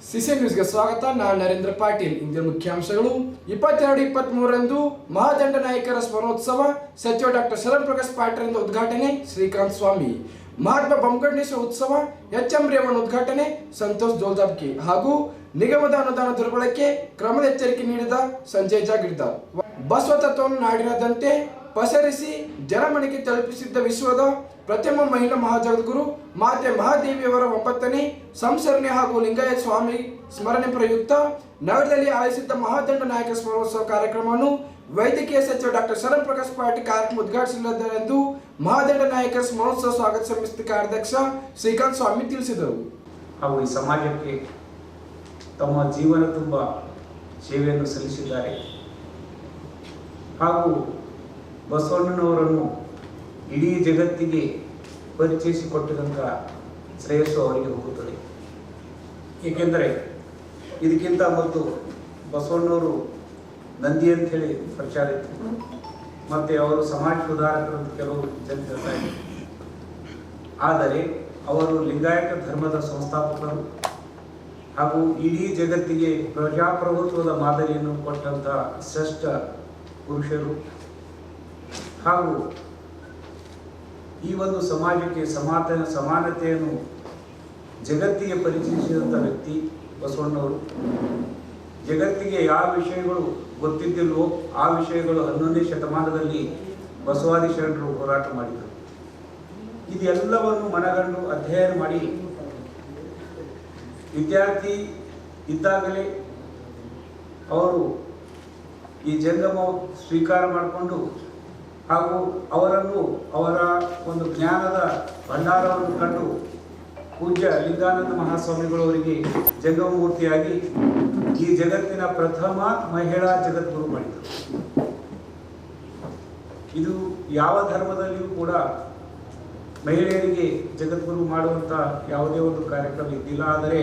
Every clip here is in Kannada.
ಸಿಸಿ ನ್ಯೂಸ್ಗೆ ಸ್ವಾಗತ. ನಾನು ನರೇಂದ್ರ ಪಾಟೀಲ್. ಇಂದಿನ ಮುಖ್ಯಾಂಶಗಳು: 22-23ರಂದು ಮಹಾದಂಡ ನಾಯಕರ ಸ್ಮರಣೋತ್ಸವ, ಸಚಿವ ಡಾಕ್ಟರ್ ಶರಣ ಪ್ರಕಾಶ್ ಪಾಟೀಲ್ ಉದ್ಘಾಟನೆ, ಶ್ರೀಕಾಂತ್ ಸ್ವಾಮಿ. ಮಹಾತ್ಮ ಬೊಮ್ಮಗೌಡೇಶ್ವರ ಉತ್ಸವ, ಎಚ್.ಎಂ. ರೇವಣ್ಣ ಉದ್ಘಾಟನೆ, ಸಂತೋಷ್ ಜೋಲ್ದಾಬ್ಕಿ. ಹಾಗೂ ನಿಗಮದ ಅನುದಾನ ದುರ್ಬಳಕೆ ಕ್ರಮದ ಎಚ್ಚರಿಕೆ ನೀಡಿದ ಸಂಜಯ್ ಜಾಗೀರ್ದಾರ್. ಬಸವ ತತ್ವವನ್ನು ನಾಡಿನಾದ್ಯಂತ ಪಸರಿಸಿ ಜನಮನೆಗೆ ತಲುಪಿಸಿದ್ದ ವಿಶ್ವದ ಪ್ರಥಮ ಮಹಿಳಾ ಮಹಾಜಗದ್ಗುರು ಮಾತೆ ಮಹಾದೇವಿಯವರ 9ನೇ ಸಂಸ್ಮರಣೆ ಹಾಗೂ ಲಿಂಗಾಯತ ಸ್ವಾಮಿ ಸ್ಮರಣೆ ಪ್ರಯುಕ್ತ ನಗರದಲ್ಲಿ ಆಯೋಜಿಸಿದ್ದ ಮಹಾದಂಡ ನಾಯಕ ಸ್ಮರಣೋತ್ಸವ ಕಾರ್ಯಕ್ರಮವನ್ನು ವೈದ್ಯಕೀಯ ಸಚಿವ ಡಾಕ್ಟರ್ ಶರಣ ಪ್ರಕಾಶ್ ಪಾಟೀಲ್ ಕಾರ್ಯಕ್ರಮ ಉದ್ಘಾಟಿಸಲಿದ್ದಾರೆಂದು ಮಹಾದಂಡ ನಾಯಕರ ಸ್ಮರಣೋತ್ಸವ ಸ್ವಾಗತ ಸಮಿತಿ ಕಾರ್ಯಾಧ್ಯಕ್ಷ ಶ್ರೀಕಾಂತ್ ಸ್ವಾಮಿ ತಿಳಿಸಿದರು. ಹಾಗೂ ಈ ಸಮಾಜಕ್ಕೆ ತಮ್ಮ ಜೀವನ ತುಂಬ ಸೇವೆಯನ್ನು ಸಲ್ಲಿಸಿದ್ದಾರೆ. ಹಾಗೂ ಬಸವಣ್ಣನವರನ್ನು ಇಡೀ ಜಗತ್ತಿಗೆ ಪರಿಚಯಿಸಿಕೊಟ್ಟಿದಂಥ ಶ್ರೇಯಸ್ಸು ಅವರಿಗೆ ಹೋಗುತ್ತದೆ. ಏಕೆಂದರೆ ಇದಕ್ಕಿಂತ ಮೊದಲು ಬಸವಣ್ಣವರು ನಂದಿ ಅಂಥೇಳಿ ಪ್ರಚಾರ ಇತ್ತು, ಮತ್ತು ಅವರು ಸಮಾಜ ಸುಧಾರಕರು ಅಂತ ಕೆಲವು ಜನರಿದ್ದಾರೆ. ಆದರೆ ಅವರು ಲಿಂಗಾಯತ ಧರ್ಮದ ಸಂಸ್ಥಾಪಕರು ಹಾಗೂ ಇಡೀ ಜಗತ್ತಿಗೆ ಪ್ರಜಾಪ್ರಭುತ್ವದ ಮಾದರಿಯನ್ನು ಕೊಟ್ಟಂಥ ಶ್ರೇಷ್ಠ ಪುರುಷರು. ಹಾಗೂ ಈ ಒಂದು ಸಮಾಜಕ್ಕೆ ಸಮಾನತೆಯನ್ನು ಜಗತ್ತಿಗೆ ಪರಿಚಯಿಸಿದಂಥ ವ್ಯಕ್ತಿ ಬಸವಣ್ಣವರು. ಜಗತ್ತಿಗೆ ಯಾವ ವಿಷಯಗಳು ಗೊತ್ತಿದ್ದಿಲ್ವೋ ಆ ವಿಷಯಗಳು 11ನೇ ಶತಮಾನದಲ್ಲಿ ಬಸವಾದಿ ಶರಣರು ಹೋರಾಟ ಮಾಡಿದರು. ಇದೆಲ್ಲವನ್ನು ಮನಗಂಡು ಅಧ್ಯಯನ ಮಾಡಿ ವಿದ್ಯಾರ್ಥಿ ಇದ್ದಾಗಲೇ ಅವರು ಈ ಜಂಗಮ ಸ್ವೀಕಾರ ಮಾಡಿಕೊಂಡು ಹಾಗೂ ಅವರನ್ನು ಅವರ ಒಂದು ಜ್ಞಾನದ ಭಂಡಾರವನ್ನು ಕಂಡು ಪೂಜ್ಯ ಲಿಂಗಾನಂದ ಮಹಾಸ್ವಾಮಿಗಳವರಿಗೆ ಜಂಗಮ ಮೂರ್ತಿಯಾಗಿ ಈ ಜಗತ್ತಿನ ಪ್ರಥಮ ಮಹಿಳಾ ಜಗದ್ಗುರು ಮಾಡಿದರು. ಇದು ಯಾವ ಧರ್ಮದಲ್ಲಿಯೂ ಕೂಡ ಮಹಿಳೆಯರಿಗೆ ಜಗದ್ಗುರು ಮಾಡುವಂಥ ಯಾವುದೇ ಒಂದು ಕಾರ್ಯಕ್ರಮ ಇದ್ದಿಲ್ಲ. ಆದರೆ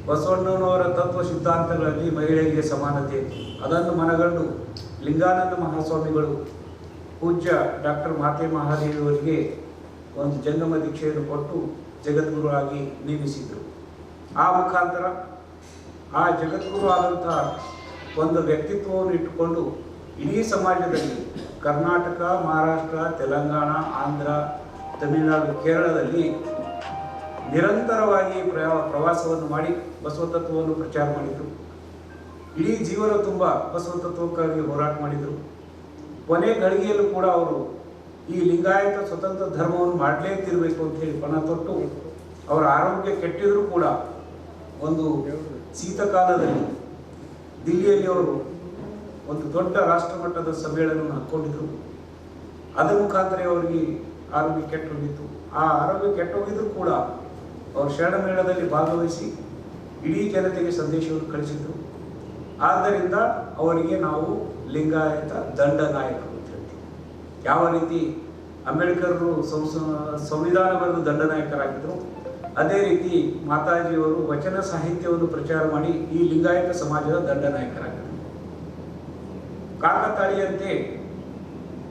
ಬಸವಣ್ಣನವರ ತತ್ವ ಸಿದ್ಧಾಂತಗಳಲ್ಲಿ ಮಹಿಳೆಯರಿಗೆ ಸಮಾನತೆ ಇತ್ತು. ಅದನ್ನು ಮನಗಂಡು ಲಿಂಗಾನಂದ ಮಹಾಸ್ವಾಮಿಗಳು ಪೂಜ್ಯ ಡಾಕ್ಟರ್ ಮಾತೆ ಮಹಾದೇವಿಯವರಿಗೆ ಒಂದು ಜಂಗಮ ದೀಕ್ಷೆಯನ್ನು ಕೊಟ್ಟು ಜಗದ್ಗುರು ಆಗಿ ನೇಮಿಸಿದರು. ಆ ಮುಖಾಂತರ ಆ ಜಗದ್ಗುರು ಆದಂಥ ಒಂದು ವ್ಯಕ್ತಿತ್ವವನ್ನು ಇಟ್ಟುಕೊಂಡು ಇಡೀ ಸಮಾಜದಲ್ಲಿ ಕರ್ನಾಟಕ, ಮಹಾರಾಷ್ಟ್ರ, ತೆಲಂಗಾಣ, ಆಂಧ್ರ, ತಮಿಳುನಾಡು, ಕೇರಳದಲ್ಲಿ ನಿರಂತರವಾಗಿ ಪ್ರವಾಸವನ್ನು ಮಾಡಿ ಬಸವ ತತ್ವವನ್ನು ಪ್ರಚಾರ ಮಾಡಿದರು. ಇಡೀ ಜೀವನ ತುಂಬ ಬಸವ ತತ್ವಕ್ಕಾಗಿ ಹೋರಾಟ ಮಾಡಿದರು. ಕೊನೆ ಗಳಿಗೆಯಲ್ಲೂ ಕೂಡ ಅವರು ಈ ಲಿಂಗಾಯತ ಸ್ವತಂತ್ರ ಧರ್ಮವನ್ನು ಮಾಡಲೇತಿರಬೇಕು ಅಂತೇಳಿ ಪಣ ತೊಟ್ಟು ಅವರ ಆರೋಗ್ಯ ಕೆಟ್ಟಿದ್ರೂ ಕೂಡ ಒಂದು ಶೀತಕಾಲದಲ್ಲಿ ದಿಲ್ಲಿಯಲ್ಲಿ ಅವರು ಒಂದು ದೊಡ್ಡ ರಾಷ್ಟ್ರಮಟ್ಟದ ಸಮ್ಮೇಳನವನ್ನು ಹಾಕ್ಕೊಂಡಿದ್ರು. ಅದರ ಮುಖಾಂತರ ಅವರಿಗೆ ಆರೋಗ್ಯ ಕೆಟ್ಟೋಗಿತ್ತು. ಆ ಆರೋಗ್ಯ ಕೆಟ್ಟೋಗಿದ್ರೂ ಕೂಡ ಅವರು ಶರಣ ಮೇಳದಲ್ಲಿ ಭಾಗವಹಿಸಿ ಇಡೀ ಜನತೆಗೆ ಸಂದೇಶವನ್ನು ಕಳಿಸಿದರು. ಆದ್ದರಿಂದ ಅವರಿಗೆ ನಾವು ಲಿಂಗಾಯತ ದಂಡ ನಾಯಕರು ಅಂತ ಹೇಳ್ತೀವಿ. ಯಾವ ರೀತಿ ಅಂಬೇಡ್ಕರರು ಸಂವಿಧಾನ ಬರೆದು ದಂಡನಾಯಕರಾಗಿದ್ದರು, ಅದೇ ರೀತಿ ಮಾತಾಜಿಯವರು ವಚನ ಸಾಹಿತ್ಯವನ್ನು ಪ್ರಚಾರ ಮಾಡಿ ಈ ಲಿಂಗಾಯತ ಸಮಾಜದ ದಂಡನಾಯಕರಾಗಿದ್ದರು. ಕಾಕತಾಳೀಯಂತೆ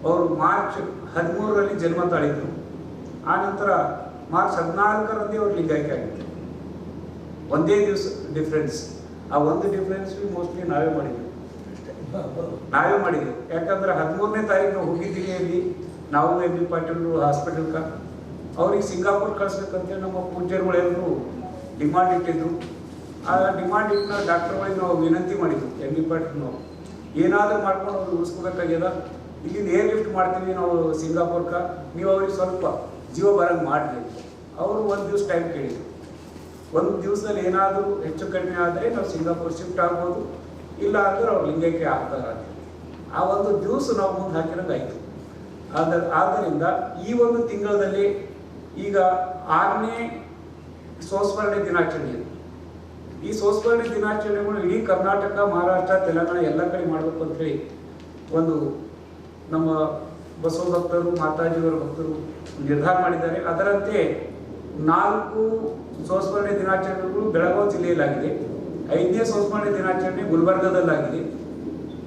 ಅವರು ಮಾರ್ಚ್ 13ರಲ್ಲಿ ಜನ್ಮ ತಾಳಿದ್ರು. ಆನಂತರ ಮಾರ್ಚ್ 14ರಂದೇ ಅವರು ಲಿಂಗಾಯಕ ಆಗಿದ್ದರು. ಒಂದೇ ದಿವಸ ಡಿಫ್ರೆನ್ಸ್. ಆ ಒಂದು ಡಿಫ್ರೆನ್ಸ್ ಮೋಸ್ಟ್ಲಿ ನಾವೇ ಮಾಡಿದ್ವಿ. ಯಾಕಂದ್ರೆ 13ನೇ ತಾರೀಕು ನಾವು ಹೋಗಿದ್ದೀವಿ ಅಲ್ಲಿ, ನಾವು ಎಂ ಬಿ ಪಾಟೀಲ್ ಹಾಸ್ಪಿಟಲ್ಗೆ ಅವ್ರಿಗೆ ಸಿಂಗಾಪುರ್ ಕಳಿಸ್ಬೇಕಂತೇಳಿ ನಮ್ಮ ಪೂಜ್ಯರುಗಳೆಲ್ಲರೂ ಡಿಮಾಂಡ್ ಇಟ್ಟಿದ್ರು. ಆ ಡಿಮಾಂಡ್ ಇಟ್ಟು ಡಾಕ್ಟರ್ಗಳಿಗೆ ನಾವು ವಿನಂತಿ ಮಾಡಿದ್ವಿ. ಎಂ ಬಿ ಪಾಟೀಲ್ ನಾವು ಏನಾದರೂ ಮಾಡ್ಕೊಂಡು ಅವ್ರು ಉಳಿಸ್ಕೋಬೇಕಾಗ್ಯದ, ಇಲ್ಲಿಂದ ಏರ್ ಲಿಫ್ಟ್ ಮಾಡ್ತೀವಿ ನಾವು ಸಿಂಗಾಪುರ್ಗೆ, ನೀವು ಅವ್ರಿಗೆ ಸ್ವಲ್ಪ ಜೀವ ಬರಂಗೆ ಮಾಡಲಿ. ಅವರು ಒಂದು ದಿವಸ ಟೈಮ್ ಕೇಳಿದ್ರು. ಒಂದು ದಿವಸದಲ್ಲಿ ಏನಾದರೂ ಹೆಚ್ಚು ಕಡಿಮೆ ಆದರೆ ನಾವು ಸಿಂಗಾಪುರ್ ಶಿಫ್ಟ್ ಆಗ್ಬೋದು, ಇಲ್ಲ ಅಂದ್ರೆ ಅವ್ರು ಲಿಂಗೈಕ್ಯ ಆಗ್ತಾರೆ. ಆ ಒಂದು ದಿವಸ ನಾವು ಮುಂದೆ ಹಾಕಿರೋದಾಯಿತು. ಆದ್ದರಿಂದ ಈ ಒಂದು ತಿಂಗಳಲ್ಲಿ ಈಗ 6ನೇ ಸಂಸ್ಮರಣೆ ದಿನಾಚರಣೆ. ಈ ಸಂಸ್ಮರಣೆ ದಿನಾಚರಣೆಗಳು ಇಡೀ ಕರ್ನಾಟಕ, ಮಹಾರಾಷ್ಟ್ರ, ತೆಲಂಗಾಣ ಎಲ್ಲ ಕಡೆ ಮಾಡಬೇಕು ಅಂತೇಳಿ ಒಂದು ನಮ್ಮ ಬಸವ ಭಕ್ತರು, ಮಾತಾಜಿಯವರ ಭಕ್ತರು ನಿರ್ಧಾರ ಮಾಡಿದ್ದಾರೆ. ಅದರಂತೆ 4 ಸಂಸ್ಮರಣೆ ದಿನಾಚರಣೆಗಳು ಬೆಳಗಾವಿ ಜಿಲ್ಲೆಯಲ್ಲಾಗಿದೆ. 5ನೇ ಸಂಸ್ಮರಣೆ ದಿನಾಚರಣೆ ಗುಲ್ಬರ್ಗದಲ್ಲಾಗಿದೆ.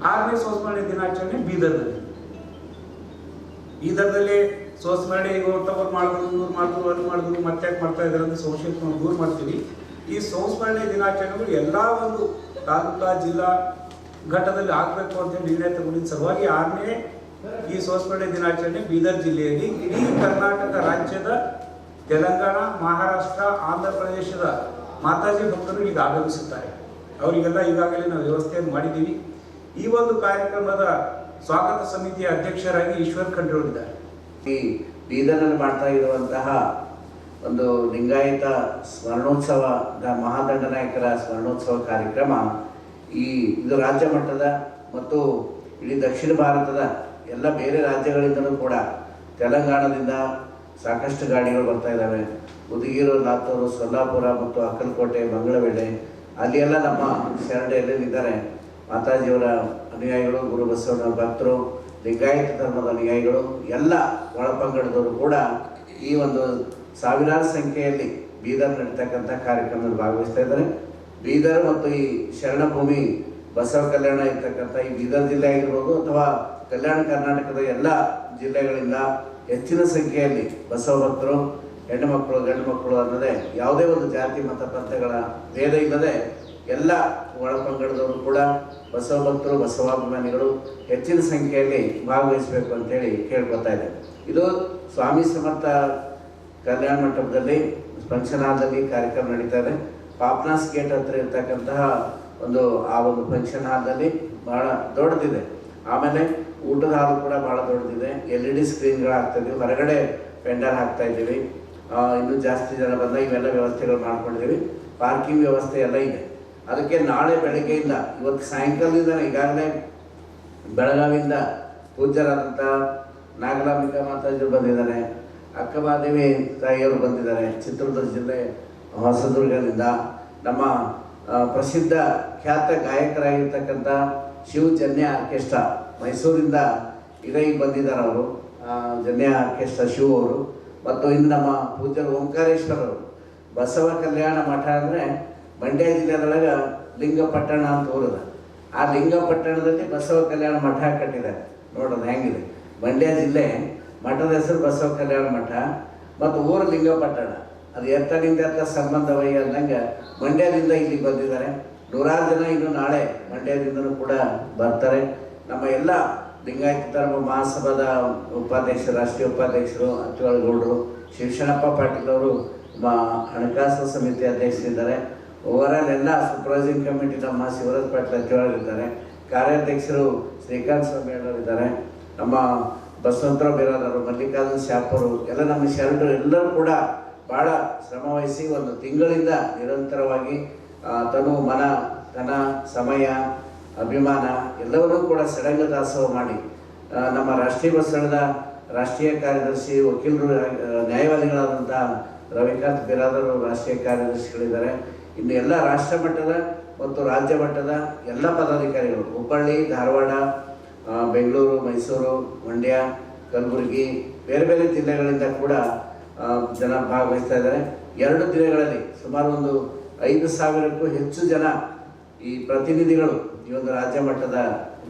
6ನೇ ಸಂಸ್ಮರಣೆ ದಿನಾಚರಣೆ ಬೀದರ್ದಲ್ಲಿ. ಬೀದರ್ದಲ್ಲಿ ಸಂಸ್ಮರಣೆ ಈಗ ತಗೊಂಡು ಮಾಡಿದ್ರು, ಇವ್ರು ಮಾಡಿದ್ರು, ಅದು ಮಾಡಿದ್ರು, ಮತ್ತೆ ಯಾಕೆ ಮಾಡ್ತಾ ಇದ್ದಾರೆ ಅಂತ ಸಂಶಯ ನಾವು ದೂರ ಮಾಡ್ತೀವಿ. ಈ ಸಂಸ್ಮರಣೆ ದಿನಾಚರಣೆಗಳು ಎಲ್ಲ ಒಂದು ತಾಲೂಕಾ ಜಿಲ್ಲಾ ಘಟ್ಟದಲ್ಲಿ ಆಗಬೇಕು ಅಂತ ನಿರ್ಣಯ ತಗೊಂಡಿದ್ದ ಸಲುವಾಗಿ 6ನೇ ಈ ಸಂಸ್ಮರಣೆ ದಿನಾಚರಣೆ ಬೀದರ್ ಜಿಲ್ಲೆಯಲ್ಲಿ ಇಡೀ ಕರ್ನಾಟಕ ರಾಜ್ಯದ, ತೆಲಂಗಾಣ, ಮಹಾರಾಷ್ಟ್ರ, ಆಂಧ್ರ ಪ್ರದೇಶದ ಮಾತಾಜಿ ಭಕ್ತರು ಈಗ ಆಗಮಿಸುತ್ತಾರೆ. ಅವರಿಗೆಲ್ಲ ಈಗಾಗಲೇ ನಾವು ವ್ಯವಸ್ಥೆಯನ್ನು ಮಾಡಿದ್ದೀವಿ. ಈ ಒಂದು ಕಾರ್ಯಕ್ರಮದ ಸ್ವಾಗತ ಸಮಿತಿಯ ಅಧ್ಯಕ್ಷರಾಗಿ ಈಶ್ವರ್ ಖಂಡ್ರೆ ಅವರಿದ್ದಾರೆ. ಈ ಬೀದರ್ನಲ್ಲಿ ಮಾಡ್ತಾ ಇರುವಂತಹ ಒಂದು ಲಿಂಗಾಯತ ಸ್ಮರಣೋತ್ಸವ, ಮಹಾದಂಡನಾಯಕರ ಸ್ಮರಣೋತ್ಸವ ಕಾರ್ಯಕ್ರಮ ಇದು ರಾಜ್ಯ ಮಟ್ಟದ ಮತ್ತು ಇಡೀ ದಕ್ಷಿಣ ಭಾರತದ ಎಲ್ಲ ಬೇರೆ ರಾಜ್ಯಗಳಿಂದಲೂ ಕೂಡ, ತೆಲಂಗಾಣದಿಂದ ಸಾಕಷ್ಟು ಗಾಡಿಗಳು ಬರ್ತಾ ಇದ್ದಾವೆ. ಉದಗೀರು, ಲಾತೂರು, ಸೊಲ್ಲಾಪುರ ಮತ್ತು ಅಕ್ಕಲಕೋಟೆ, ಮಂಗಳವೇಳೆ ಅಲ್ಲಿ ಎಲ್ಲ ನಮ್ಮ ಶರಣೆಯಲ್ಲಿದ್ದಾರೆ. ಮಾತಾಜಿಯವರ ಅನುಯಾಯಿಗಳು, ಗುರು ಬಸವಣ್ಣ ಭಕ್ತರು, ಲಿಂಗಾಯತ ಧರ್ಮದ ಅನುಯಾಯಿಗಳು ಎಲ್ಲ ಒಳಪಂಗಡದವರು ಕೂಡ ಈ ಒಂದು ಸಾವಿರಾರು ಸಂಖ್ಯೆಯಲ್ಲಿ ಬೀದರ್ ನಡೀತಕ್ಕಂಥ ಕಾರ್ಯಕ್ರಮದಲ್ಲಿ ಭಾಗವಹಿಸ್ತಾ ಇದ್ದಾರೆ. ಬೀದರ್ ಮತ್ತು ಈ ಶರಣಭೂಮಿ ಬಸವ ಕಲ್ಯಾಣ ಇರ್ತಕ್ಕಂಥ ಈ ಬೀದರ್ ಜಿಲ್ಲೆ ಆಗಿರ್ಬೋದು ಅಥವಾ ಕಲ್ಯಾಣ ಕರ್ನಾಟಕದ ಎಲ್ಲ ಜಿಲ್ಲೆಗಳಿಂದ ಹೆಚ್ಚಿನ ಸಂಖ್ಯೆಯಲ್ಲಿ ಬಸವ ಭಕ್ತರು, ಹೆಣ್ಣು ಮಕ್ಕಳು, ಗಂಡು ಮಕ್ಕಳು ಅನ್ನೋದೇ ಯಾವುದೇ ಒಂದು ಜಾತಿ ಮತ ಪಂಥಗಳ ಭೇದ ಇಲ್ಲದೆ ಎಲ್ಲ ಒಳಪಂಗಡದವರು ಕೂಡ ಬಸವ ಭಕ್ತರು, ಬಸವಾಭಿಮಾನಿಗಳು ಹೆಚ್ಚಿನ ಸಂಖ್ಯೆಯಲ್ಲಿ ಭಾಗವಹಿಸಬೇಕು ಅಂತೇಳಿ ಕೇಳ್ಕೊತಾ ಇದೆ. ಇದು ಸ್ವಾಮಿ ಸಮರ್ಥ ಕಲ್ಯಾಣ ಮಂಟಪದಲ್ಲಿ ಫಂಕ್ಷನ್ ಹಾಲ್ನಲ್ಲಿ ಕಾರ್ಯಕ್ರಮ ನಡೀತಾ ಇದೆ. ಪಾಪ್ನಾಸ್ ಗೇಟ್ ಹತ್ರ ಇರ್ತಕ್ಕಂತಹ ಒಂದು ಫಂಕ್ಷನ್ ಹಾಲ್ನಲ್ಲಿ ಬಹಳ ದೊಡ್ಡದಿದೆ. ಆಮೇಲೆ ಊಟದ ಹಾಲು ಕೂಡ ಭಾಳ ದೊಡ್ಡದಿದೆ. LED ಸ್ಕ್ರೀನ್ಗಳು ಹಾಕ್ತಾ ಇದ್ದೀವಿ, ಹೊರಗಡೆ ಪೆಂಡಲ್ ಹಾಕ್ತಾ ಇದ್ದೀವಿ. ಇನ್ನೂ ಜಾಸ್ತಿ ಜನ ಬಂದ ಇವೆಲ್ಲ ವ್ಯವಸ್ಥೆಗಳು ಮಾಡ್ಕೊಂಡಿದ್ದೀವಿ. ಪಾರ್ಕಿಂಗ್ ವ್ಯವಸ್ಥೆ ಎಲ್ಲ ಇದೆ. ಅದಕ್ಕೆ ನಾಳೆ ಬೆಳಗ್ಗೆಯಿಂದ ಇವತ್ತು ಸಾಯಂಕಾಲದಿಂದ ಈಗಾಗಲೇ ಬೆಳಗಾವಿಯಿಂದ ಪೂಜ್ಯರಾದಂಥ ನಾಗಲಾಂಬಿಕಾ ಮಾತಾಜಿಯವರು ಬಂದಿದ್ದಾರೆ, ಅಕ್ಕಮಹಾದೇವಿ ತಾಯಿಯವರು ಬಂದಿದ್ದಾರೆ, ಚಿತ್ರದುರ್ಗ ಜಿಲ್ಲೆ ಹೊಸದುರ್ಗದಿಂದ ನಮ್ಮ ಪ್ರಸಿದ್ಧ ಖ್ಯಾತ ಗಾಯಕರಾಗಿರ್ತಕ್ಕಂಥ ಶಿವ ಜನ್ಯ ಆರ್ಕೆಸ್ಟ್ರಾ ಮೈಸೂರಿಂದ ಈಗ ಬಂದಿದ್ದಾರೆ. ಅವರು ಜನ್ಯ ಆರ್ಕೆಸ್ಟ್ರಾ ಶಿವ ಅವರು ಮತ್ತು ಇನ್ನು ನಮ್ಮ ಪೂಜ್ಯರು ಓಂಕಾರೇಶ್ವರರು. ಬಸವ ಕಲ್ಯಾಣ ಮಠ ಅಂದರೆ ಮಂಡ್ಯ ಜಿಲ್ಲೆಯೊಳಗೆ ಲಿಂಗಪಟ್ಟಣ ಅಂತ ಊರದ, ಆ ಲಿಂಗಪಟ್ಟಣದಲ್ಲಿ ಬಸವ ಕಲ್ಯಾಣ ಮಠ ಕಟ್ಟಿದ್ದಾರೆ. ನೋಡೋದು ಹೆಂಗಿದೆ. ಮಂಡ್ಯ ಜಿಲ್ಲೆ, ಮಠದ ಹೆಸರು ಬಸವ ಕಲ್ಯಾಣ ಮಠ ಮತ್ತು ಊರು ಲಿಂಗಪಟ್ಟಣ. ಅದು ಎತ್ತನಿಂದ ಸಂಬಂಧವಯ್ಯ ಅಂದಂಗೆ ಮಂಡ್ಯದಿಂದ ಇಲ್ಲಿ ಬಂದಿದ್ದಾರೆ. 100 ಜನ ಇನ್ನು ನಾಳೆ ಮಂಡ್ಯದಿಂದಲೂ ಕೂಡ ಬರ್ತಾರೆ. ನಮ್ಮ ಎಲ್ಲ ಲಿಂಗಾಯತ ಧರ್ಮ ಮಹಾಸಭಾದ ಉಪಾಧ್ಯಕ್ಷರು, ರಾಷ್ಟ್ರೀಯ ಉಪಾಧ್ಯಕ್ಷರು ಅಚ್ಚುವಳಗೌಡರು, ಶಿವಶರಣಪ್ಪ ಪಾಟೀಲ್ ಅವರು ಹಣಕಾಸು ಸಮಿತಿ ಅಧ್ಯಕ್ಷರಿದ್ದಾರೆ. ಓವರಾಲ್ ಎಲ್ಲ ಸೂಪರ್ವೈಸಿಂಗ್ ಕಮಿಟಿ ನಮ್ಮ ಶಿವರಾಜ್ ಪಾಟೀಲ್ ಅಚ್ಚುವಳಿದ್ದಾರೆ. ಕಾರ್ಯಾಧ್ಯಕ್ಷರು ಶ್ರೀಕಾಂತ್ ಸ್ವಾಮಿ ಅವರಿದ್ದಾರೆ. ನಮ್ಮ ಬಸವಂತರಾವ್ ಬಿರಾದವರು, ಮಲ್ಲಿಕಾರ್ಜುನ್ ಶಾಪರು ಎಲ್ಲ ನಮ್ಮ ಶರಣರು ಎಲ್ಲರೂ ಕೂಡ ಭಾಳ ಶ್ರಮವಹಿಸಿ ಒಂದು ತಿಂಗಳಿಂದ ನಿರಂತರವಾಗಿ ತನು, ಮನ, ಧನ, ಸಮಯ, ಅಭಿಮಾನ ಎಲ್ಲವನ್ನೂ ಕೂಡ ಸಡಂಗ ದಾಸೋಹ ಮಾಡಿ ನಮ್ಮ ರಾಷ್ಟ್ರೀಯ ಬಸವಣ್ಣದ ರಾಷ್ಟ್ರೀಯ ಕಾರ್ಯದರ್ಶಿ, ವಕೀಲರು, ನ್ಯಾಯವಾದಿಗಳಾದಂಥ ರವಿಕಾಂತ್ ಬಿರಾದರ್ ರಾಷ್ಟ್ರೀಯ ಕಾರ್ಯದರ್ಶಿಗಳಿದ್ದಾರೆ. ಇನ್ನು ಎಲ್ಲ ರಾಷ್ಟ್ರ ಮಟ್ಟದ ಮತ್ತು ರಾಜ್ಯ ಮಟ್ಟದ ಎಲ್ಲ ಪದಾಧಿಕಾರಿಗಳು, ಹುಬ್ಬಳ್ಳಿ, ಧಾರವಾಡ, ಬೆಂಗಳೂರು, ಮೈಸೂರು, ಮಂಡ್ಯ, ಕಲಬುರಗಿ ಬೇರೆ ಬೇರೆ ಜಿಲ್ಲೆಗಳಿಂದ ಕೂಡ ಜನ ಭಾಗವಹಿಸ್ತಾ ಇದ್ದಾರೆ. 2 ದಿನಗಳಲ್ಲಿ ಸುಮಾರು ಒಂದು 5,000ಕ್ಕೂ ಹೆಚ್ಚು ಜನ ಈ ಪ್ರತಿನಿಧಿಗಳು ಈ ಒಂದು ರಾಜ್ಯ ಮಟ್ಟದ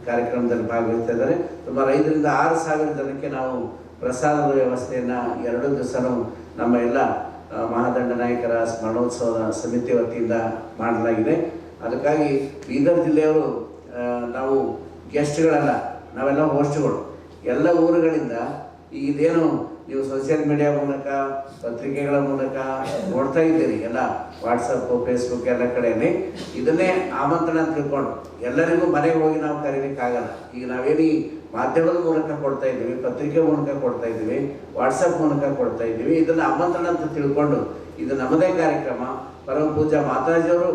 ಕಾರ್ಯಕ್ರಮದಲ್ಲಿ ಭಾಗವಹಿಸ್ತಾ ಇದ್ದಾರೆ. ಸುಮಾರು 5,000ರಿಂದ 6,000 ಜನಕ್ಕೆ ನಾವು ಪ್ರಸಾದದ ವ್ಯವಸ್ಥೆಯನ್ನು 2 ದಿವಸನೂ ನಮ್ಮ ಎಲ್ಲ ಮಹಾದಂಡನಾಯಕರ ಸ್ಮರಣೋತ್ಸವದ ಸಮಿತಿ ವತಿಯಿಂದ ಮಾಡಲಾಗಿದೆ. ಅದಕ್ಕಾಗಿ ಬೀದರ್ ಜಿಲ್ಲೆಯವರು ನಾವು ಗೆಸ್ಟ್ಗಳಲ್ಲ, ನಾವೆಲ್ಲ ಹೋಸ್ಟ್ಗಳು. ಎಲ್ಲ ಊರುಗಳಿಂದ ಇದೇನು ನೀವು ಸೋಷಿಯಲ್ ಮೀಡಿಯಾ ಮೂಲಕ, ಪತ್ರಿಕೆಗಳ ಮೂಲಕ ನೋಡ್ತಾ ಇದ್ದೀರಿ, ಎಲ್ಲ ವಾಟ್ಸಪ್ಪು, ಫೇಸ್ಬುಕ್ ಎಲ್ಲ ಕಡೆಯಲ್ಲಿ ಇದನ್ನೇ ಆಮಂತ್ರಣ ಅಂತ ತಿಳ್ಕೊಂಡು ಎಲ್ಲರಿಗೂ ಮನೆಗೆ ಹೋಗಿ ನಾವು ಕರೀಲಿಕ್ಕಾಗಲ್ಲ. ಈಗ ನಾವೇನು ಮಾಧ್ಯಮದ ಮೂಲಕ ಕೊಡ್ತಾ ಇದ್ದೀವಿ, ಪತ್ರಿಕೆ ಮೂಲಕ ಕೊಡ್ತಾ ಇದ್ದೀವಿ, ವಾಟ್ಸಪ್ ಮೂಲಕ ಕೊಡ್ತಾ ಇದ್ದೀವಿ. ಇದನ್ನು ಆಮಂತ್ರಣ ಅಂತ ತಿಳ್ಕೊಂಡು ಇದು ನಮ್ಮದೇ ಕಾರ್ಯಕ್ರಮ. ಪರಮ ಪೂಜ್ಯ ಮಾತಾಜಿಯವರು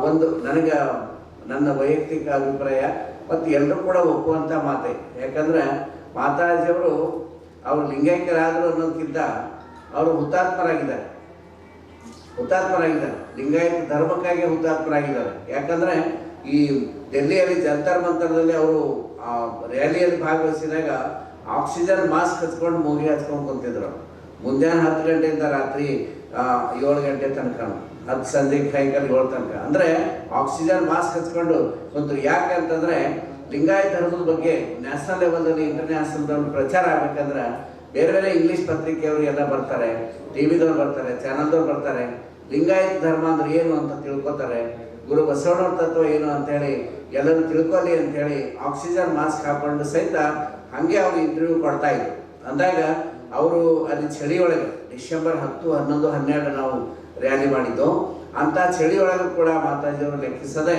ಒಂದು ನನಗೆ ನನ್ನ ವೈಯಕ್ತಿಕ ಅಭಿಪ್ರಾಯ ಮತ್ತು ಎಲ್ಲರೂ ಕೂಡ ಒಪ್ಪುವಂಥ ಮಾತೆ. ಯಾಕಂದರೆ ಮಾತಾಜಿಯವರು ಅವರು ಲಿಂಗೈಕ್ಯರಾದರು ಅನ್ನೋದಕ್ಕಿಂತ ಅವರು ಹುತಾತ್ಮರಾಗಿದ್ದಾರೆ. ಲಿಂಗಾಯತ ಧರ್ಮಕ್ಕಾಗಿ ಹುತಾತ್ಮರಾಗಿದ್ದಾರೆ. ಯಾಕಂದರೆ ಈ ಡೆಲ್ಲಿಯಲ್ಲಿ ಜಂತರ್ ಮಂತರದಲ್ಲಿ ಅವರು ರ್ಯಾಲಿಯಲ್ಲಿ ಭಾಗವಹಿಸಿದಾಗ ಆಕ್ಸಿಜನ್ ಮಾಸ್ಕ್ ಹಚ್ಕೊಂಡು ಮೂಗಿ ಹಚ್ಕೊಂಡು ಕುಂತಿದ್ರು. ಮುಂಜಾನೆ 10 ಗಂಟೆಯಿಂದ ರಾತ್ರಿ 7 ಗಂಟೆ ತನಕ, ಸಂಜೆ ಸಾಯಂಕಾಲ 7 ತನಕ ಅಂದರೆ ಆಕ್ಸಿಜನ್ ಮಾಸ್ಕ್ ಹಚ್ಕೊಂಡು ಕುಂತರು. ಯಾಕಂತಂದರೆ ಲಿಂಗಾಯತ ಧರ್ಮದ ಬಗ್ಗೆ ನ್ಯಾಷನಲ್ ಲೆವೆಲಲ್ಲಿ, ಇಂಟರ್ನ್ಯಾಷನಲ್ ಪ್ರಚಾರ ಆಗಬೇಕಂದ್ರೆ ಬೇರೆ ಬೇರೆ ಇಂಗ್ಲೀಷ್ ಪತ್ರಿಕೆಯವರು ಎಲ್ಲ ಬರ್ತಾರೆ, TV ದವ್ರು ಬರ್ತಾರೆ, ಚಾನಲ್ದವ್ರು ಬರ್ತಾರೆ, ಲಿಂಗಾಯತ ಧರ್ಮ ಅಂದ್ರೆ ಏನು ಅಂತ ತಿಳ್ಕೊತಾರೆ. ಗುರು ಬಸವಣ್ಣವ್ರ ತತ್ವ ಏನು ಅಂತೇಳಿ ಎಲ್ಲರೂ ತಿಳ್ಕೊಳ್ಳಿ ಅಂತೇಳಿ ಆಕ್ಸಿಜನ್ ಮಾಸ್ಕ್ ಹಾಕೊಂಡು ಸಹಿತ ಹಾಗೆ ಅವರು ಇಂಟರ್ವ್ಯೂ ಕೊಡ್ತಾ ಇದ್ರು. ಅಂದಾಗ ಅವರು ಅಲ್ಲಿ ಚಳಿ ಒಳಗೆ ಡಿಸೆಂಬರ್ 10, 11, 12 ನಾವು ರ್ಯಾಲಿ ಮಾಡಿದ್ದು. ಅಂಥ ಚಳಿ ಒಳಗೂ ಕೂಡ ಮಾತಾಜಿಯವರು ಲೆಕ್ಕಿಸದೆ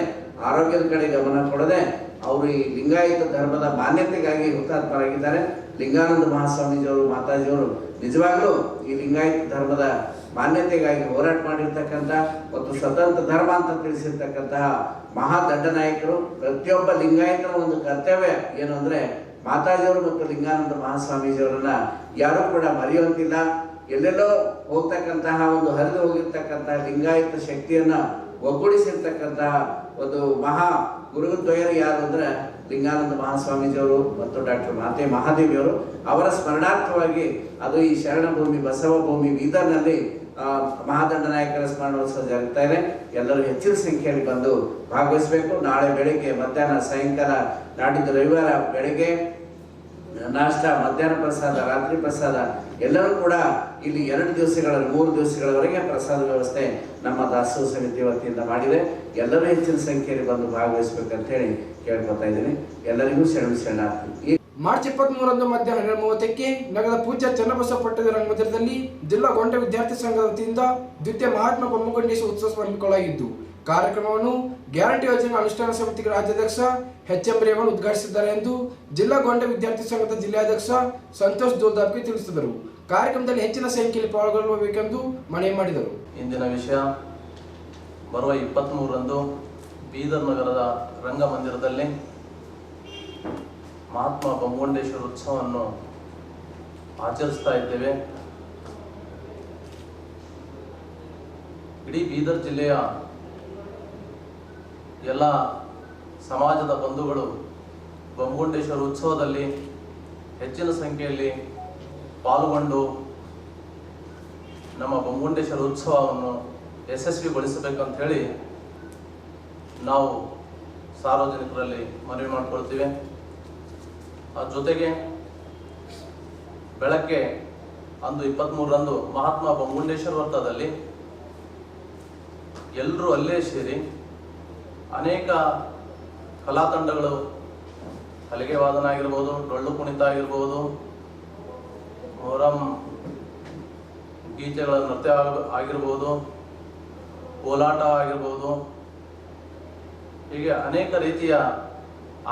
ಆರೋಗ್ಯದ ಕಡೆ ಗಮನ ಕೊಡದೆ ಅವರು ಈ ಲಿಂಗಾಯತ ಧರ್ಮದ ಮಾನ್ಯತೆಗಾಗಿ ಹುತಾತ್ಮರಾಗಿದ್ದಾರೆ. ಲಿಂಗಾನಂದ ಮಹಾಸ್ವಾಮೀಜಿಯವರು ಮಾತಾಜಿಯವರು ನಿಜವಾಗ್ಲೂ ಈ ಲಿಂಗಾಯತ ಧರ್ಮದ ಮಾನ್ಯತೆಗಾಗಿ ಹೋರಾಟ ಮಾಡಿರ್ತಕ್ಕಂಥ ಮತ್ತು ಸ್ವತಂತ್ರ ಧರ್ಮ ಅಂತ ತಿಳಿಸಿರ್ತಕ್ಕಂತಹ ಮಹಾದಂಡನಾಯಕರು. ಪ್ರತಿಯೊಬ್ಬ ಲಿಂಗಾಯತನ ಒಂದು ಕರ್ತವ್ಯ ಏನು ಅಂದರೆ ಮಾತಾಜಿಯವರು ಮತ್ತು ಲಿಂಗಾನಂದ ಮಹಾಸ್ವಾಮೀಜಿಯವರನ್ನ ಯಾರೂ ಕೂಡ ಮರೆಯುವಂತಿಲ್ಲ. ಎಲ್ಲೆಲ್ಲೋ ಹೋಗ್ತಕ್ಕಂತಹ ಒಂದು ಹರಿದು ಹೋಗಿರ್ತಕ್ಕಂತಹ ಲಿಂಗಾಯತ ಶಕ್ತಿಯನ್ನ ಒಗ್ಗೂಡಿಸಿರ್ತಕ್ಕಂತಹ ಒಂದು ಮಹಾ ಗುರುದ್ವಯರು ಯಾರು ಅಂದ್ರೆ ಲಿಂಗಾನಂದ ಮಹಾಸ್ವಾಮೀಜಿಯವರು ಮತ್ತು ಡಾಕ್ಟರ್ ಮಾತೆ ಮಹಾದೇವಿಯವರು. ಅವರ ಸ್ಮರಣಾರ್ಥವಾಗಿ ಅದು ಈ ಶರಣಭೂಮಿ ಬಸವ ಭೂಮಿ ಬೀದರ್ನಲ್ಲಿ ಮಹಾದಂಡನಾಯಕರ ಸ್ಮರಣೋತ್ಸವ ಜರುಗ್ತಾ ಇದೆ. ಎಲ್ಲರೂ ಹೆಚ್ಚಿನ ಸಂಖ್ಯೆಯಲ್ಲಿ ಬಂದು ಭಾಗವಹಿಸಬೇಕು. ನಾಳೆ ಬೆಳಿಗ್ಗೆ, ಮಧ್ಯಾಹ್ನ, ಸಾಯಂಕಾಲ, ನಾಡಿದ್ದು ರವಿವಾರ ಬೆಳಗ್ಗೆ ನಾಷ್ಟ, ಮಧ್ಯಾಹ್ನ ಪ್ರಸಾದ, ರಾತ್ರಿ ಪ್ರಸಾದ ಎಲ್ಲರೂ ಕೂಡ ಇಲ್ಲಿ 2 ದಿವಸಗಳ 3 ದಿವಸಗಳವರೆಗೆ ಪ್ರಸಾದ ವ್ಯವಸ್ಥೆ ನಮ್ಮ ದಾಸೋಹ ಸಮಿತಿ ವತಿಯಿಂದ ಮಾಡಿದೆ. ಎಲ್ಲರೂ ಹೆಚ್ಚಿನ ಸಂಖ್ಯೆಯಲ್ಲಿ ಬಂದು ಭಾಗವಹಿಸಬೇಕಂತ ಹೇಳಿ ಕೇಳ್ಕೊತಾ ಇದ್ದೀನಿ. ಎಲ್ಲರಿಗೂ ಶರಣಾರ್ಥಿ. ಮಾರ್ಚ್ 23ರಂದು ಮಧ್ಯಾಹ್ನ 12:30ಕ್ಕೆ ನಗರದ ಪೂಜ್ಯ ಚನ್ನಬಸವ ಪಟ್ಟದ ರಂಗಮಂದಿರದಲ್ಲಿ ಜಿಲ್ಲಾ ಗೊಂಡ ವಿದ್ಯಾರ್ಥಿ ಸಂಘದ ವತಿಯಿಂದ ದ್ವಿತೀಯ ಮಹಾತ್ಮ ಬೊಮ್ಮಗೊಂಡೇಶ್ವರ ಉತ್ಸವ ಹಮ್ಮಿಕೊಳ್ಳಲಾಗಿದ್ದು, ಕಾರ್ಯಕ್ರಮವನ್ನು ಗ್ಯಾರಂಟಿ ಯೋಜನೆ ಅನುಷ್ಠಾನ ಸಮಿತಿಗಳ ರಾಜ್ಯಾಧ್ಯಕ್ಷ ಎಚ್.ಎಂ. ರೇವಣ್ಣ ಉದ್ಘಾಟಿಸಿದ್ದಾರೆ ಎಂದು ಜಿಲ್ಲಾ ಗೊಂಡ ವಿದ್ಯಾರ್ಥಿ ಸಂಘದ ಜಿಲ್ಲಾಧ್ಯಕ್ಷ ಸಂತೋಷ್ ದೋಲ್ದಾಬ್ಗೆ ತಿಳಿಸಿದರು. ಕಾರ್ಯಕ್ರಮದಲ್ಲಿ ಹೆಚ್ಚಿನ ಸಂಖ್ಯೆಯಲ್ಲಿ ಪಾಲ್ಗೊಳ್ಳಬೇಕೆಂದು ಮನವಿ ಮಾಡಿದರು. ಇಂದಿನ ವಿಷಯ ಬರುವ 23ರಂದು ಬೀದರ್ ನಗರದ ರಂಗಮಂದಿರದಲ್ಲಿ ಮಹಾತ್ಮ ಬೊಮ್ಮಗೊಂಡೇಶ್ವರ ಉತ್ಸವವನ್ನು ಆಚರಿಸ್ತಾ ಇದ್ದೇವೆ. ಇಡೀ ಬೀದರ್ ಜಿಲ್ಲೆಯ ಎಲ್ಲ ಸಮಾಜದ ಬಂಧುಗಳು ಬೊಮ್ಮಗೊಂಡೇಶ್ವರ ಉತ್ಸವದಲ್ಲಿ ಹೆಚ್ಚಿನ ಸಂಖ್ಯೆಯಲ್ಲಿ ಪಾಲ್ಗೊಂಡು ನಮ್ಮ ಬೊಮ್ಮಗೊಂಡೇಶ್ವರ ಉತ್ಸವವನ್ನು ಯಶಸ್ವಿಗೊಳಿಸಬೇಕಂತ ಹೇಳಿ ನಾವು ಸಾರ್ವಜನಿಕರಲ್ಲಿ ಮನವಿ ಮಾಡಿಕೊಳ್ತೀವಿ. ಅದ್ರ ಜೊತೆಗೆ ಬೆಳಗ್ಗೆ ಅಂದು 23ರಂದು ಮಹಾತ್ಮ ಬೊಮ್ಮಗೊಂಡೇಶ್ವರ ವೃತ್ತದಲ್ಲಿ ಎಲ್ಲರೂ ಅಲ್ಲೇ ಸೇರಿ ಅನೇಕ ಕಲಾ ತಂಡಗಳು, ಹಲಿಗೆ ವಾದನ ಆಗಿರ್ಬೋದು, ಡೊಳ್ಳು ಕುಣಿತ ಆಗಿರ್ಬೋದು, ಮೊಹರಂ ಗೀತೆಗಳ ನೃತ್ಯ ಆಗಿರ್ಬೋದು, ಕೋಲಾಟ ಆಗಿರ್ಬೋದು, ಹೀಗೆ ಅನೇಕ ರೀತಿಯ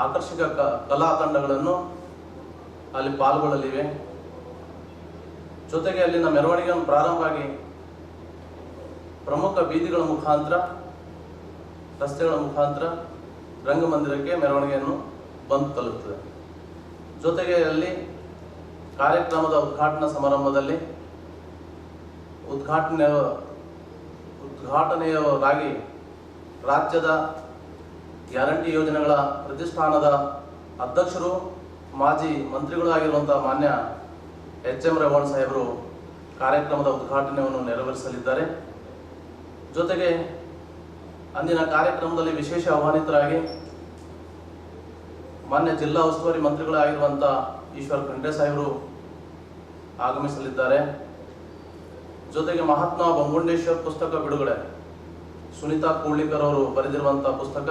ಆಕರ್ಷಕ ಕಲಾ ತಂಡಗಳನ್ನು ಅಲ್ಲಿ ಪಾಲ್ಗೊಳ್ಳಲಿವೆ. ಜೊತೆಗೆ ಅಲ್ಲಿನ ಮೆರವಣಿಗೆಯನ್ನು ಪ್ರಾರಂಭ ಆಗಿ ಪ್ರಮುಖ ಬೀದಿಗಳ ಮುಖಾಂತರ, ರಸ್ತೆಗಳ ಮುಖಾಂತರ ರಂಗಮಂದಿರಕ್ಕೆ ಮೆರವಣಿಗೆಯನ್ನು ಬಂದು ತಲುಪುತ್ತದೆ. ಜೊತೆಗೆ ಅಲ್ಲಿ ಕಾರ್ಯಕ್ರಮದ ಉದ್ಘಾಟನಾ ಸಮಾರಂಭದಲ್ಲಿ ಉದ್ಘಾಟನೆಯವರಾಗಿ ರಾಜ್ಯದ ಗ್ಯಾರಂಟಿ ಯೋಜನೆಗಳ ಪ್ರತಿಷ್ಠಾನದ ಅಧ್ಯಕ್ಷರು, ಮಾಜಿ ಮಂತ್ರಿಗಳು ಆಗಿರುವಂತಹ ಮಾನ್ಯ ಎಚ್.ಎಂ. ರೇವಣ್ಣ ಸಾಹೇಬರು ಕಾರ್ಯಕ್ರಮದ ಉದ್ಘಾಟನೆಯನ್ನು ನೆರವೇರಿಸಲಿದ್ದಾರೆ. ಜೊತೆಗೆ ಅಂದಿನ ಕಾರ್ಯಕ್ರಮದಲ್ಲಿ ವಿಶೇಷ ಆಹ್ವಾನಿತರಾಗಿ ಮಾನ್ಯ ಜಿಲ್ಲಾ ಉಸ್ತುವಾರಿ ಮಂತ್ರಿಗಳಾಗಿರುವಂಥ ಈಶ್ವರ ಖಂಡ್ರೆ ಸಾಹೇಬರು ಆಗಮಿಸಲಿದ್ದಾರೆ. ಜೊತೆಗೆ ಮಹಾತ್ಮ ಬೊಮ್ಮಗೊಂಡೇಶ್ವರ ಪುಸ್ತಕ ಬಿಡುಗಡೆ, ಸುನೀತಾ ಕೂಡ್ಲಿಕರ್ ಅವರು ಬರೆದಿರುವಂಥ ಪುಸ್ತಕ,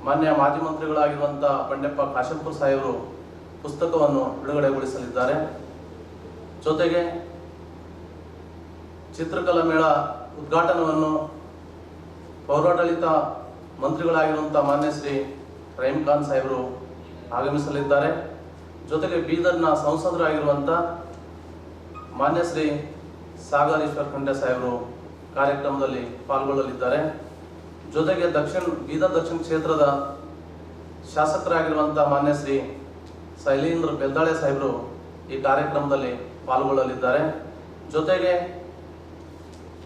ಮಾನ್ಯ ಮಾಜಿ ಮಂತ್ರಿಗಳಾಗಿರುವಂಥ ಬಂಡೆಪ್ಪ ಕಾಶಂಪುರ್ ಸಾಹೇಬರು ಪುಸ್ತಕವನ್ನು ಬಿಡುಗಡೆಗೊಳಿಸಲಿದ್ದಾರೆ. ಜೊತೆಗೆ ಚಿತ್ರಕಲಾ ಮೇಳ ಉದ್ಘಾಟನವನ್ನು ಪೌರಾಡಳಿತ ಮಂತ್ರಿಗಳಾಗಿರುವಂಥ ಮಾನ್ಯ ಶ್ರೀ ರಹೀಂ ಖಾನ್ ಸಾಹೇಬರು ಆಗಮಿಸಲಿದ್ದಾರೆ. ಜೊತೆಗೆ ಬೀದರ್ನ ಸಂಸದರಾಗಿರುವಂಥ ಮಾನ್ಯ ಶ್ರೀ ಸಾಗರ್ ಈಶ್ವರ್ ಖಂಡ್ರೆ ಸಾಹೇಬರು ಕಾರ್ಯಕ್ರಮದಲ್ಲಿ ಪಾಲ್ಗೊಳ್ಳಲಿದ್ದಾರೆ. ಜೊತೆಗೆ ಬೀದರ್ ದಕ್ಷಿಣ ಕ್ಷೇತ್ರದ ಶಾಸಕರಾಗಿರುವಂಥ ಮಾನ್ಯ ಶ್ರೀ ಶೈಲೇಂದ್ರ ಬೆಲ್ದಾಳೆ ಸಾಹೇಬರು ಈ ಕಾರ್ಯಕ್ರಮದಲ್ಲಿ ಪಾಲ್ಗೊಳ್ಳಲಿದ್ದಾರೆ. ಜೊತೆಗೆ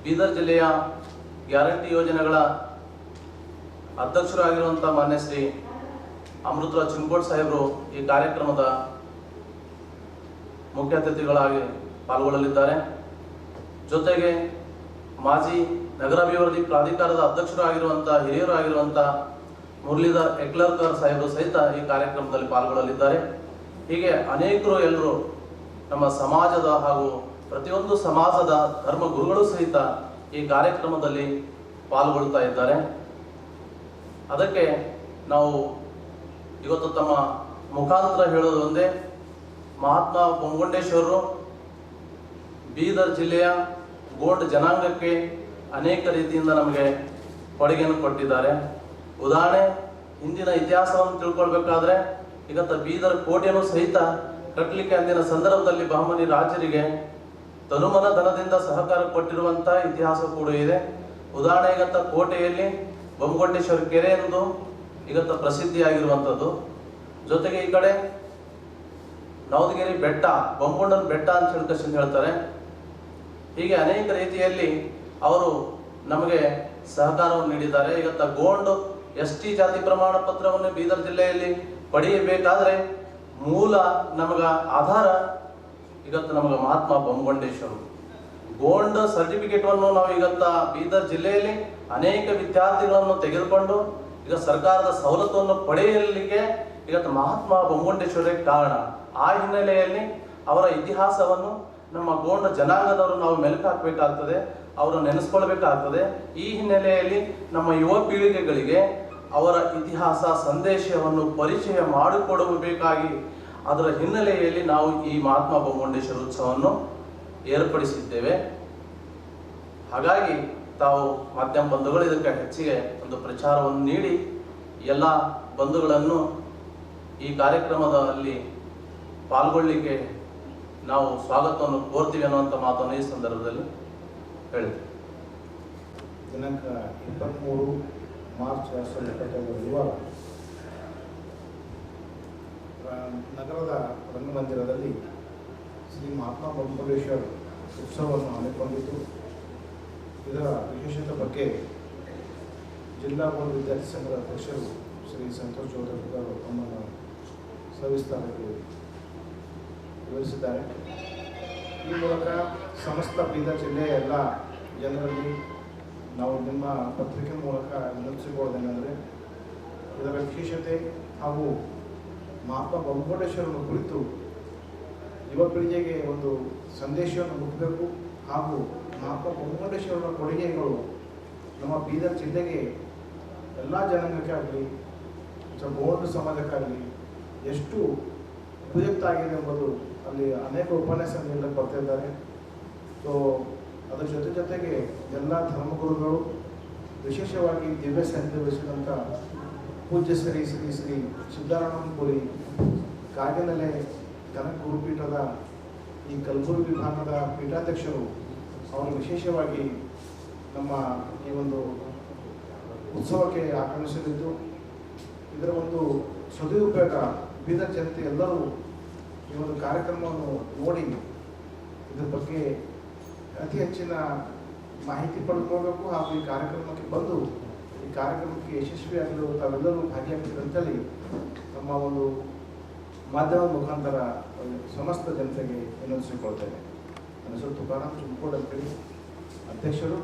ಬೀದರ್ ಜಿಲ್ಲೆಯ ಗ್ಯಾರಂಟಿ ಯೋಜನೆಗಳ ಅಧ್ಯಕ್ಷರಾಗಿರುವಂಥ ಮಾನ್ಯ ಶ್ರೀ ಅಮೃತರಾಜ್ ಚಿಂಗೋಡ್ ಸಾಹೇಬರು ಈ ಕಾರ್ಯಕ್ರಮದ ಮುಖ್ಯ ಅತಿಥಿಗಳಾಗಿ ಪಾಲ್ಗೊಳ್ಳಲಿದ್ದಾರೆ. ಜೊತೆಗೆ ಮಾಜಿ ನಗರಾಭಿವೃದ್ಧಿ ಪ್ರಾಧಿಕಾರದ ಅಧ್ಯಕ್ಷರು ಆಗಿರುವಂಥ ಹಿರಿಯರು ಆಗಿರುವಂಥ ಮುರಳೀಧರ್ ಎಕ್ಲರ್ಕರ್ ಸಾಹೇಬರು ಸಹಿತ ಈ ಕಾರ್ಯಕ್ರಮದಲ್ಲಿ ಪಾಲ್ಗೊಳ್ಳಲಿದ್ದಾರೆ. ಹೀಗೆ ಅನೇಕರು ಎಲ್ಲರೂ ನಮ್ಮ ಸಮಾಜದ ಹಾಗೂ ಪ್ರತಿಯೊಂದು ಸಮಾಜದ ಧರ್ಮ ಗುರುಗಳು ಸಹಿತ ಈ ಕಾರ್ಯಕ್ರಮದಲ್ಲಿ ಪಾಲ್ಗೊಳ್ತಾ ಇದ್ದಾರೆ. ಅದಕ್ಕೆ ನಾವು ಇವತ್ತು ತಮ್ಮ ಮುಖಾಂತರ ಹೇಳೋದು ಒಂದೇ, ಮಹಾತ್ಮ ಬೊಮ್ಮಗೊಂಡೇಶ್ವರರು ಬೀದರ್ ಜಿಲ್ಲೆಯ ಗೋಂಡ್ ಜನಾಂಗಕ್ಕೆ ಅನೇಕ ರೀತಿಯಿಂದ ನಮಗೆ ಕೊಡುಗೆಯನ್ನು ಕೊಟ್ಟಿದ್ದಾರೆ. ಉದಾಹರಣೆ, ಹಿಂದಿನ ಇತಿಹಾಸವನ್ನು ತಿಳ್ಕೊಳ್ಬೇಕಾದ್ರೆ ಇವತ್ತು ಬೀದರ್ ಕೋಟೆಯನ್ನು ಸಹಿತ ಕಟ್ಟಲಿಕ್ಕೆ ಅಂದಿನ ಸಂದರ್ಭದಲ್ಲಿ ಬಹಮನಿ ರಾಜರಿಗೆ ತನುಮನ ಧನದಿಂದ ಸಹಕಾರ ಕೊಟ್ಟಿರುವಂತಹ ಇತಿಹಾಸ ಕೂಡ ಇದೆ. ಉದಾಹರಣೆ, ಇವತ್ತ ಕೋಟೆಯಲ್ಲಿ ಬೊಮ್ಮಗೊಂಡೇಶ್ವರ ಕೆರೆ ಎಂದು ಇವತ್ತು ಪ್ರಸಿದ್ಧಿಯಾಗಿರುವಂಥದ್ದು. ಜೊತೆಗೆ ಈ ಕಡೆ ನವದಗಿರಿ ಬೆಟ್ಟ, ಬೊಮ್ಮಗೊಂಡನ ಬೆಟ್ಟ ಅಂತ ಹೇಳ್ತಾರೆ. ಹೀಗೆ ಅನೇಕ ರೀತಿಯಲ್ಲಿ ಅವರು ನಮಗೆ ಸಹಕಾರವನ್ನು ನೀಡಿದ್ದಾರೆ. ಇವತ್ತು ಗೋಂಡ್ ST ಜಾತಿ ಪ್ರಮಾಣ ಪತ್ರವನ್ನು ಬೀದರ್ ಜಿಲ್ಲೆಯಲ್ಲಿ ಪಡೆಯಬೇಕಾದ್ರೆ ಮೂಲ ನಮಗ ಆಧಾರ ಇವತ್ತು ನಮಗೆ ಮಹಾತ್ಮ ಬೊಮ್ಮಗೊಂಡೇಶ್ವರ. ಗೋಂಡ್ ಸರ್ಟಿಫಿಕೇಟ್ವನ್ನು ನಾವು ಇವತ್ತ ಬೀದರ್ ಜಿಲ್ಲೆಯಲ್ಲಿ ಅನೇಕ ವಿದ್ಯಾರ್ಥಿಗಳನ್ನು ತೆಗೆದುಕೊಂಡು ಈಗ ಸರ್ಕಾರದ ಸವಲತ್ತನ್ನು ಪಡೆಯಲಿಕ್ಕೆ ಇವತ್ತು ಮಹಾತ್ಮ ಬೊಮ್ಮಗೊಂಡೇಶ್ವರೇ ಕಾರಣ. ಆ ಹಿನ್ನೆಲೆಯಲ್ಲಿ ಅವರ ಇತಿಹಾಸವನ್ನು ನಮ್ಮ ಗೋಂಡ ಜನಾಂಗದವರು ನಾವು ಮೆಲುಕು ಹಾಕಬೇಕಾಗ್ತದೆ, ಅವರನ್ನು ನೆನೆಸ್ಕೊಳ್ಬೇಕಾಗ್ತದೆ. ಈ ಹಿನ್ನೆಲೆಯಲ್ಲಿ ನಮ್ಮ ಯುವ ಪೀಳಿಗೆಗಳಿಗೆ ಅವರ ಇತಿಹಾಸ ಸಂದೇಶವನ್ನು ಪರಿಚಯ ಮಾಡಿಕೊಡಬೇಕಾಗಿ ಅದರ ಹಿನ್ನೆಲೆಯಲ್ಲಿ ನಾವು ಈ ಮಹಾತ್ಮ ಬೊಮ್ಮಗೊಂಡೇಶ್ವರ ಉತ್ಸವವನ್ನು ಏರ್ಪಡಿಸಿದ್ದೇವೆ. ಹಾಗಾಗಿ ತಾವು ಮಾಧ್ಯಮ ಬಂಧುಗಳು ಇದಕ್ಕೆ ಹೆಚ್ಚಿಗೆ ಒಂದು ಪ್ರಚಾರವನ್ನು ನೀಡಿ ಎಲ್ಲ ಬಂಧುಗಳನ್ನು ಈ ಕಾರ್ಯಕ್ರಮದಲ್ಲಿ ಪಾಲ್ಗೊಳ್ಳಿಕ್ಕೆ ನಾವು ಸ್ವಾಗತವನ್ನು ಕೋರ್ತೀವಿ ಅನ್ನುವಂಥ ಮಾತನ್ನು ಈ ಸಂದರ್ಭದಲ್ಲಿ ಹೇಳಿದೆ. ದಿನಾಂಕ 23 ಮಾರ್ಚ್ 2025 ಗುರುವಾರ ನಗರದ ರಂಗಮಂದಿರದಲ್ಲಿ ಶ್ರೀ ಮಹಾತ್ಮ ಬೊಮ್ಮಗೊಂಡೇಶ್ವರ ಉತ್ಸವವನ್ನು ಹಮ್ಮಿಕೊಂಡಿದ್ದು, ಇದರ ವಿಶೇಷತೆ ಬಗ್ಗೆ ಜಿಲ್ಲಾ ಗೋಂಡ್ ವಿದ್ಯಾರ್ಥಿ ಸಂಘದ ಅಧ್ಯಕ್ಷರು ಶ್ರೀ ಸಂತೋಷ್ ಚೌಧರಿ ಅವರು ತಮ್ಮನ್ನು ಸವಿಸ್ತಾರವಾಗಿ ವಿವರಿಸಿದ್ದಾರೆ. ಈ ಮೂಲಕ ಸಮಸ್ತ ಬೀದರ್ ಜಿಲ್ಲೆಯ ಎಲ್ಲ ಜನರಲ್ಲಿ ನಾವು ನಿಮ್ಮ ಪತ್ರಿಕೆ ಮೂಲಕ ವಿನಂತಿಸಿಕೊಳ್ಳೋದೇನೆಂದರೆ, ಇದರ ವಿಶೇಷತೆ ಹಾಗೂ ಮಹಾತ್ಮ ಬೊಮ್ಮಗೊಂಡೇಶ್ವರನ ಕುರಿತು ಯುವ ಪೀಳಿಗೆಗೆ ಒಂದು ಸಂದೇಶವನ್ನು ಮುಟ್ಟಬೇಕು. ಹಾಗೂ ಮಹಾತ್ಮ ಬೊಮ್ಮಗೊಂಡೇಶ್ವರನ ಕೊಡುಗೆಗಳು ನಮ್ಮ ಬೀದರ್ ಜಿಲ್ಲೆಗೆ ಎಲ್ಲ ಜನಾಂಗಕ್ಕೆ ಆಗಲಿ ಗೋಂಡ್ ಸಮಾಜಕ್ಕಾಗಲಿ ಎಷ್ಟು ಉಪಯುಕ್ತ ಆಗಿದೆ ಎಂಬುದು ಅಲ್ಲಿ ಅನೇಕ ಉಪನ್ಯಾಸ ನೀಡಲು ಬರ್ತಿದ್ದಾರೆ. ಸೊ ಅದರ ಜೊತೆಗೆ ಎಲ್ಲ ಧರ್ಮಗುರುಗಳು, ವಿಶೇಷವಾಗಿ ದಿವ್ಯ ಸಾನ್ನಿಧ್ಯ ವಹಿಸಿದಂಥ ಪೂಜ್ಯ ಶ್ರೀ ಶ್ರೀ ಶ್ರೀ ಸಿದ್ದರಾಮಪುರಿ ಕಾಗಿನೆಲೆ ಕನಕ ಗುರುಪೀಠದ ಈ ಕಲಬುರಗಿ ವಿಭಾಗದ ಪೀಠಾಧ್ಯಕ್ಷರು ಅವರು ವಿಶೇಷವಾಗಿ ನಮ್ಮ ಈ ಒಂದು ಉತ್ಸವಕ್ಕೆ ಆಗಮಿಸಲಿದ್ದು, ಇದರ ಒಂದು ಸದುಪಯೋಗ ಬೀದರ್ ಜನತೆ ಎಲ್ಲರೂ ಈ ಒಂದು ಕಾರ್ಯಕ್ರಮವನ್ನು ನೋಡಿ ಇದರ ಬಗ್ಗೆ ಅತಿ ಹೆಚ್ಚಿನ ಮಾಹಿತಿ ಪಡೆದುಕೋಬೇಕು. ಹಾಗೂ ಈ ಕಾರ್ಯಕ್ರಮಕ್ಕೆ ಬಂದು ಈ ಕಾರ್ಯಕ್ರಮಕ್ಕೆ ಯಶಸ್ವಿಯಾಗಲು ತಾವೆಲ್ಲರೂ ಭಾಗಿಯಾಗ್ತೀರಿ ಅಂತೇಳಿ ನಮ್ಮ ಒಂದು ಮಾಧ್ಯಮದ ಮುಖಾಂತರ ಸಮಸ್ತ ಜನತೆಗೆ ವಿನಂತಿಸಿಕೊಳ್ತೇನೆ. ನನ್ನ ಹೆಸರು ತುಕಾರಾಮ್ ಚುಂಕೋಡ್ ಅಂತೇಳಿ, ಅಧ್ಯಕ್ಷರು